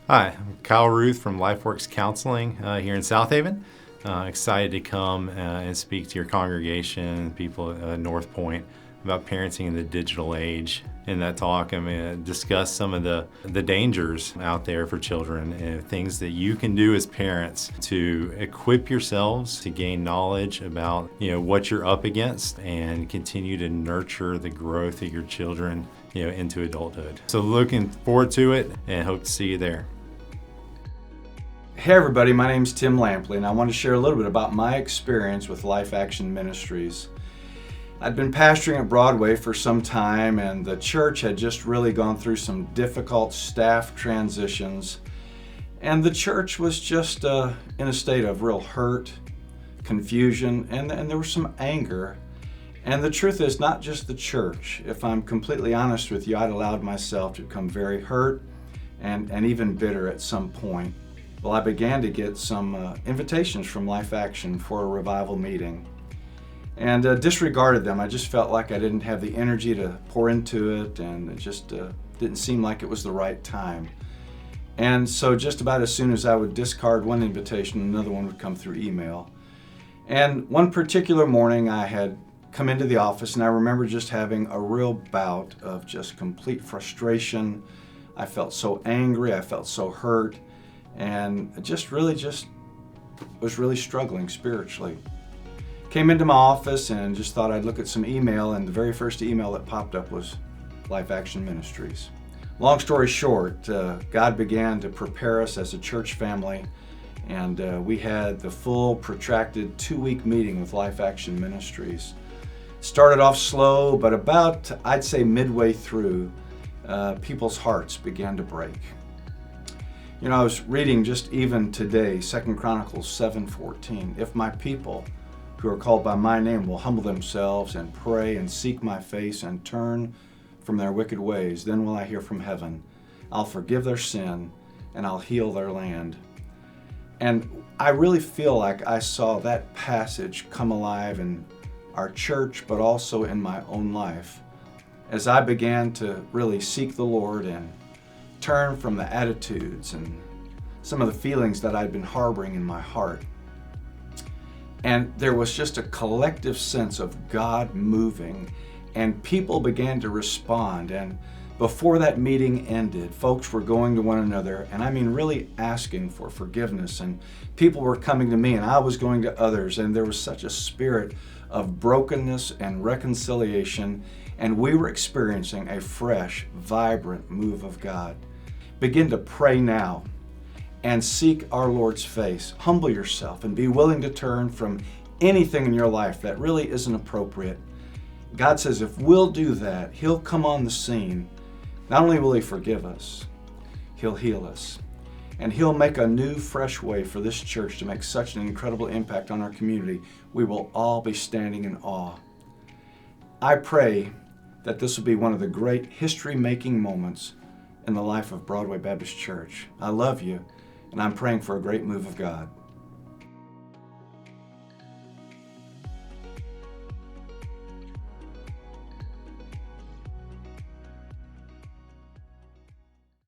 Hi, I'm Kyle Ruth from LifeWorks Counseling here in South Haven. Excited to come and speak to your congregation, people at North Point, about parenting in the digital age. In that talk, I'm going to discuss some of the dangers out there for children and things that you can do as parents to equip yourselves to gain knowledge about what you're up against and continue to nurture the growth of your children into adulthood. So looking forward to it and hope to see you there. Hey everybody, my name's Tim Lampley and I want to share a little bit about my experience with Life Action Ministries. I'd been pastoring at Broadway for some time and the church had just really gone through some difficult staff transitions, and the church was just in a state of real hurt, confusion, and there was some anger. And the truth is, not just the church. If I'm completely honest with you, I'd allowed myself to become very hurt and even bitter at some point. Well, I began to get some invitations from Life Action for a revival meeting and disregarded them. I just felt like I didn't have the energy to pour into it, and it just didn't seem like it was the right time. And so just about as soon as I would discard one invitation, another one would come through email. And one particular morning I had come into the office and I remember just having a real bout of just complete frustration. I felt so angry, I felt so hurt, and was really struggling spiritually. Came into my office and just thought I'd look at some email, and the very first email that popped up was Life Action Ministries. Long story short, God began to prepare us as a church family, and we had the full protracted 2-week meeting with Life Action Ministries. Started off slow, but about, I'd say midway through, people's hearts began to break. I was reading just even today, 2 Chronicles 7:14. If my people who are called by my name will humble themselves and pray and seek my face and turn from their wicked ways, then will I hear from heaven. I'll forgive their sin and I'll heal their land. And I really feel like I saw that passage come alive in our church, but also in my own life, as I began to really seek the Lord and turn from the attitudes and some of the feelings that I'd been harboring in my heart. And there was just a collective sense of God moving, and people began to respond. And before that meeting ended, folks were going to one another, and I mean really asking for forgiveness, and people were coming to me and I was going to others, and there was such a spirit of brokenness and reconciliation, and we were experiencing a fresh, vibrant move of God. Begin to pray now and seek our Lord's face. Humble yourself and be willing to turn from anything in your life that really isn't appropriate. God says if we'll do that, He'll come on the scene. Not only will He forgive us, He'll heal us. And He'll make a new, fresh way for this church to make such an incredible impact on our community. We will all be standing in awe. I pray that this will be one of the great history-making moments in the life of Broadway Baptist Church. I love you, and I'm praying for a great move of God.